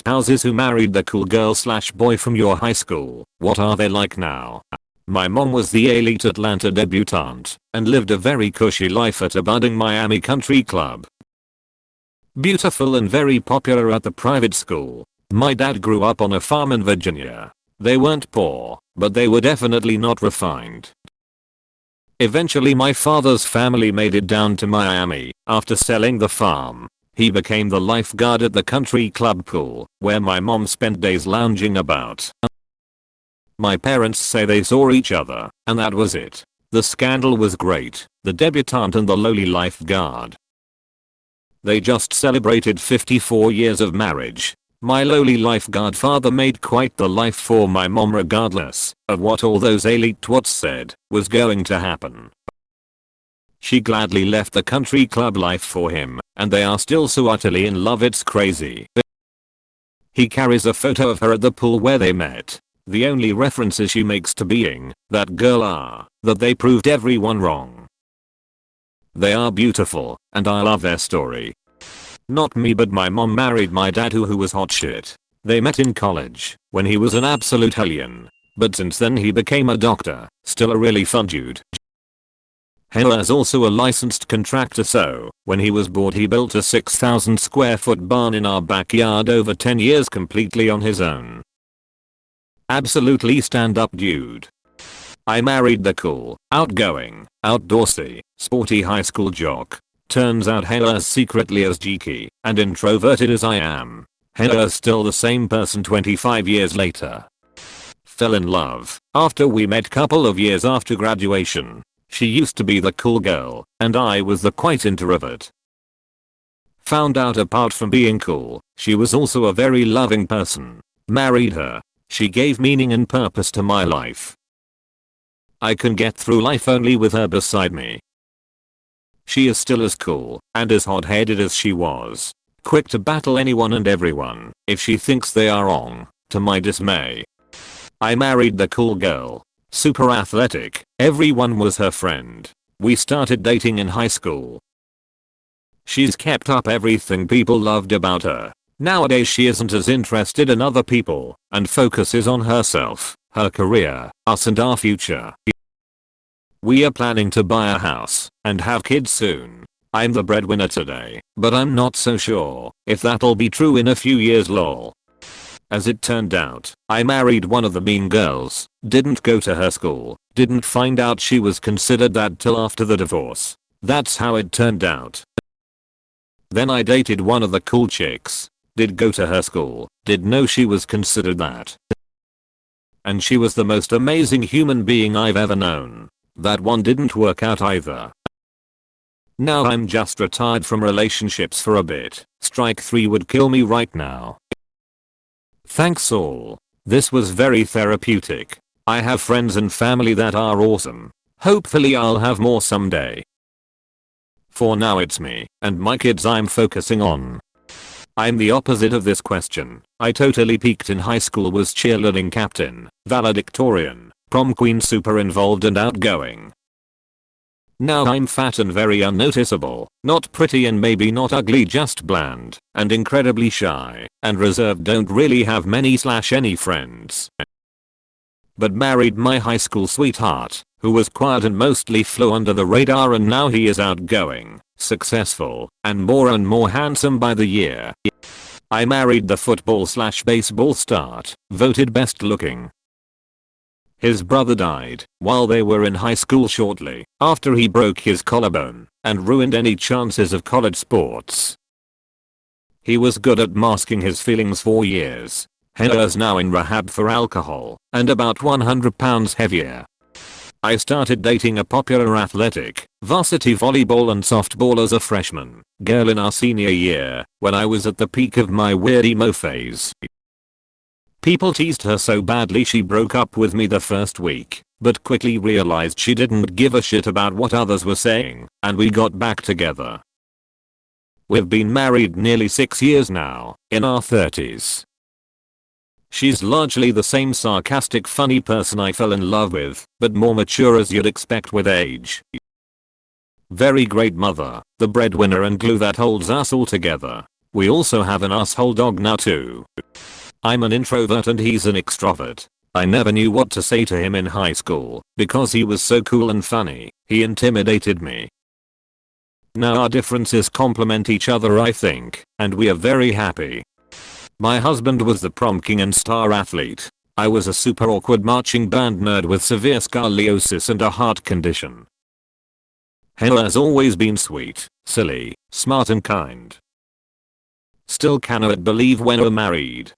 Houses who married the cool girl slash boy from your high school, what are they like now? My mom was the elite Atlanta debutante and lived a very cushy life at a budding Miami country club. Beautiful and very popular at the private school. My dad grew up on a farm in Virginia. They weren't poor, but they were definitely not refined. Eventually my father's family made it down to Miami. After selling the farm, he became the lifeguard at the country club pool, where my mom spent days lounging about. My parents say they saw each other, and that was it. The scandal was great, the debutante and the lowly lifeguard. They just celebrated 54 years of marriage. My lowly lifeguard father made quite the life for my mom regardless of what all those elite twats said was going to happen. She gladly left the country club life for him, and they are still so utterly in love it's crazy. He carries a photo of her at the pool where they met. The only references she makes to being that girl are that they proved everyone wrong. They are beautiful, and I love their story. Not me, but my mom married my dad who was hot shit. They met in college when he was an absolute hellion, but since then he became a doctor, still a really fun dude. Hella is also a licensed contractor, so when he was bored he built a 6,000 square foot barn in our backyard over 10 years completely on his own. Absolutely stand up dude. I married the cool, outgoing, outdoorsy, sporty high school jock. Turns out Hella is secretly as geeky and introverted as I am. Hella is still the same person 25 years later. Fell in love after we met couple of years after graduation. She used to be the cool girl, and I was the quiet introvert. Found out apart from being cool, she was also a very loving person. Married her. She gave meaning and purpose to my life. I can get through life only with her beside me. She is still as cool and as hot-headed as she was. Quick to battle anyone and everyone if she thinks they are wrong, to my dismay. I married the cool girl. Super athletic, everyone was her friend. We started dating in high school. She's kept up everything people loved about her. Nowadays she isn't as interested in other people and focuses on herself, her career, us and our future. We are planning to buy a house and have kids soon. I'm the breadwinner today, but I'm not so sure if that'll be true in a few years lol. As it turned out, I married one of the mean girls, didn't go to her school, didn't find out she was considered that till after the divorce. That's how it turned out. Then I dated one of the cool chicks, did go to her school, did know she was considered that. And she was the most amazing human being I've ever known. That one didn't work out either. Now I'm just retired from relationships for a bit. Strike 3 would kill me right now. Thanks all. This was very therapeutic. I have friends and family that are awesome. Hopefully I'll have more someday. For now it's me and my kids I'm focusing on. I'm the opposite of this question. I totally peaked in high school, was cheerleading captain, valedictorian, prom queen, super involved and outgoing. Now I'm fat and very unnoticeable, not pretty and maybe not ugly, just bland and incredibly shy and reserved, don't really have many/any friends. But married my high school sweetheart, who was quiet and mostly flew under the radar, and now he is outgoing, successful, and more handsome by the year. I married the football/baseball star, voted best looking. His brother died while they were in high school shortly after he broke his collarbone and ruined any chances of college sports. He was good at masking his feelings for years. Hella is now in rehab for alcohol and about 100 pounds heavier. I started dating a popular athletic, varsity volleyball and softball as a freshman girl in our senior year when I was at the peak of my weird emo phase. People teased her so badly she broke up with me the first week, but quickly realized she didn't give a shit about what others were saying, and we got back together. We've been married nearly 6 years now, in our 30s. She's largely the same sarcastic funny person I fell in love with, but more mature as you'd expect with age. Very great mother, the breadwinner and glue that holds us all together. We also have an asshole dog now too. I'm an introvert and he's an extrovert. I never knew what to say to him in high school because he was so cool and funny. He intimidated me. Now our differences complement each other, I think, and we are very happy. My husband was the prom king and star athlete. I was a super awkward marching band nerd with severe scoliosis and a heart condition. Hannah has always been sweet, silly, smart and kind. Still cannot believe when we're married.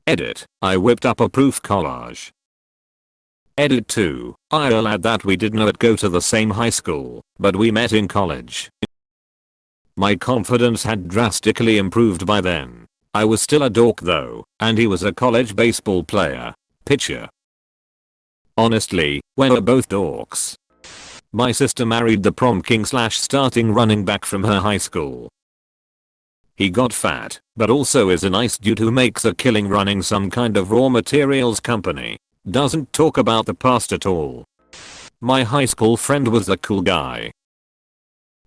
Edit. I whipped up a proof collage. Edit 2. I'll add that we did not go to the same high school, but we met in college. My confidence had drastically improved by then. I was still a dork though, and he was a college baseball player. Pitcher. Honestly, we're both dorks. My sister married the prom king / starting running back from her high school. He got fat, but also is a nice dude who makes a killing running some kind of raw materials company. Doesn't talk about the past at all. My high school friend was a cool guy.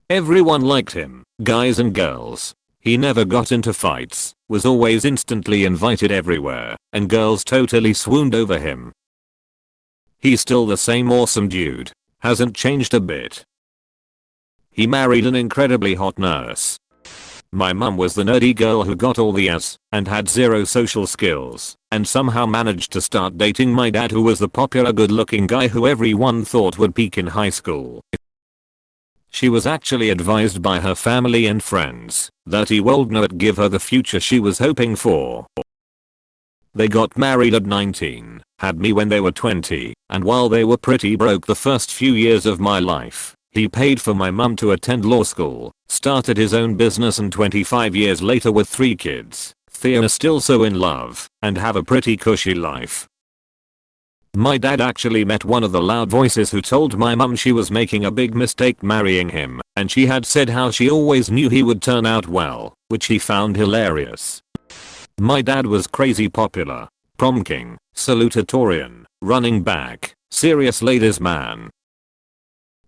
Everyone liked him, guys and girls. He never got into fights, was always instantly invited everywhere, and girls totally swooned over him. He's still the same awesome dude. Hasn't changed a bit. He married an incredibly hot nurse. My mum was the nerdy girl who got all the ass and had zero social skills and somehow managed to start dating my dad, who was the popular good-looking guy who everyone thought would peak in high school. She was actually advised by her family and friends that he would not give her the future she was hoping for. They got married at 19, had me when they were 20, and while they were pretty broke the first few years of my life, he paid for my mum to attend law school, started his own business, and 25 years later with 3 kids, Thea is still so in love, and have a pretty cushy life. My dad actually met one of the loud voices who told my mum she was making a big mistake marrying him, and she had said how she always knew he would turn out well, which he found hilarious. My dad was crazy popular, prom king, salutatorian, running back, serious ladies man.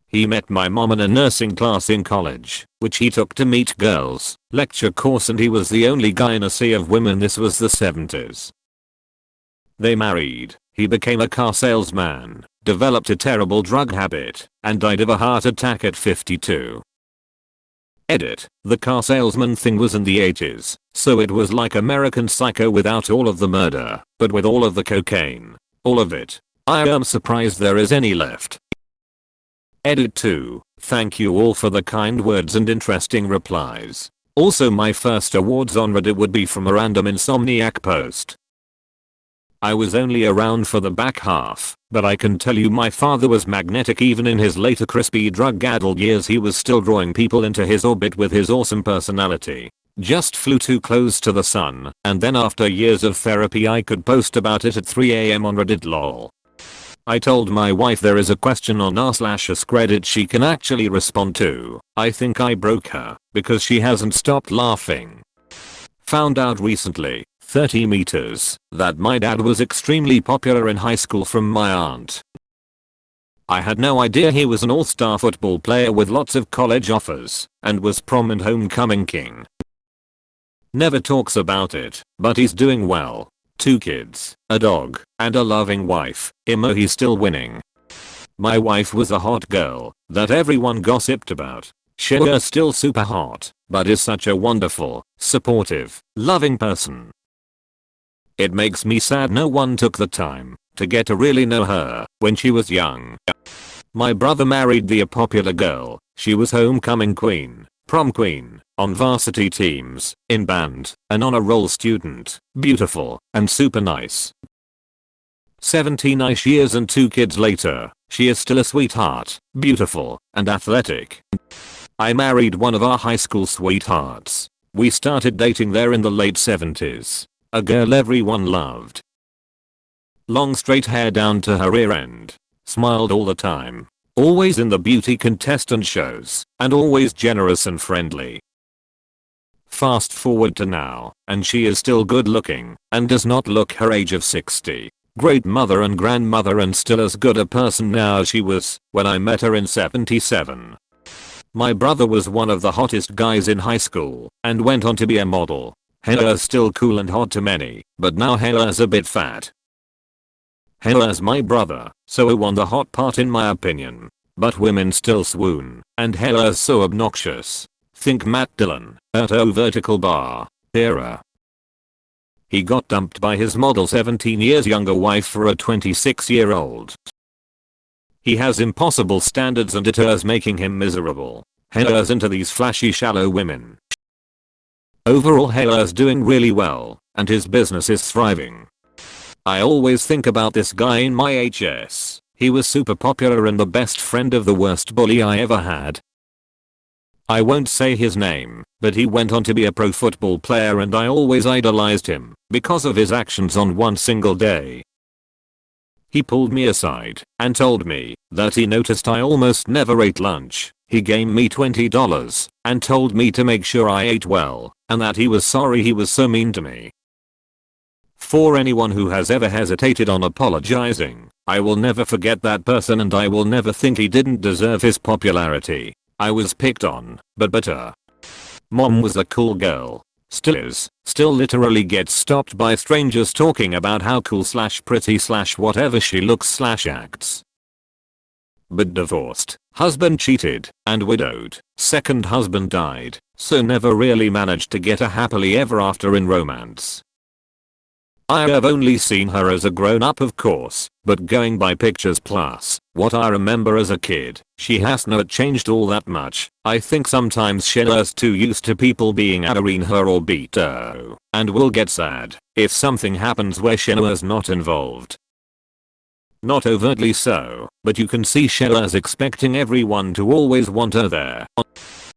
He met my mom in a nursing class in college, which he took to meet girls, lecture course, and he was the only guy in a sea of women. This was the 70s. They married, he became a car salesman, developed a terrible drug habit, and died of a heart attack at 52. Edit. The car salesman thing was in the 80s, so it was like American Psycho without all of the murder, but with all of the cocaine. All of it. I am surprised there is any left. Edit 2. Thank you all for the kind words and interesting replies. Also, my first awards on Reddit would be from a random insomniac post. I was only around for the back half, but I can tell you my father was magnetic. Even in his later crispy drug-addled years, he was still drawing people into his orbit with his awesome personality. Just flew too close to the sun, and then after years of therapy I could post about it at 3 AM on Reddit lol. I told my wife there is a question on r/us credit she can actually respond to. I think I broke her because she hasn't stopped laughing. Found out recently, 30 meters, that my dad was extremely popular in high school from my aunt. I had no idea he was an all-star football player with lots of college offers and was prom and homecoming king. Never talks about it, but he's doing well. 2 kids, a dog, and a loving wife. He's still winning. My wife was a hot girl that everyone gossiped about. Sugar still super hot, but is such a wonderful, supportive, loving person. It makes me sad no one took the time to get to really know her when she was young. My brother married the popular girl. She was homecoming queen, prom queen, on varsity teams, in band, an honor roll student, beautiful, and super nice. 17-ish years and 2 kids later, she is still a sweetheart, beautiful, and athletic. I married one of our high school sweethearts. We started dating there in the late 70s. A girl everyone loved. Long straight hair down to her rear end. Smiled all the time. Always in the beauty contestant shows, and always generous and friendly. Fast forward to now, and she is still good looking, and does not look her age of 60. Great mother and grandmother, and still as good a person now as she was when I met her in 77. My brother was one of the hottest guys in high school and went on to be a model. Hair's still cool and hot to many, but now hair's a bit fat. Hair's my brother, so he won the hot part in my opinion. But women still swoon, and hair's so obnoxious. Think Matt Dillon, Erto vertical bar, era. He got dumped by his model 17 years younger wife for a 26-year-old. He has impossible standards and it is making him miserable. Hair's into these flashy shallow women. Overall Hair's doing really well, and his business is thriving. I always think about this guy in my HS. He was super popular and the best friend of the worst bully I ever had. I won't say his name, but he went on to be a pro football player and I always idolized him because of his actions on one single day. He pulled me aside and told me that he noticed I almost never ate lunch. He gave me $20 and told me to make sure I ate well and that he was sorry he was so mean to me. For anyone who has ever hesitated on apologizing, I will never forget that person and I will never think he didn't deserve his popularity. I was picked on, but Mom was a cool girl. Still is. Still literally gets stopped by strangers talking about how cool / pretty / whatever she looks / acts. But divorced, husband cheated, and widowed, second husband died, so never really managed to get a happily ever after in romance. I have only seen her as a grown up of course, but going by pictures plus what I remember as a kid, she has not changed all that much. I think sometimes she's too used to people being adoring her or beat her, and will get sad if something happens where she's not involved. Not overtly so, but you can see she's expecting everyone to always want her there.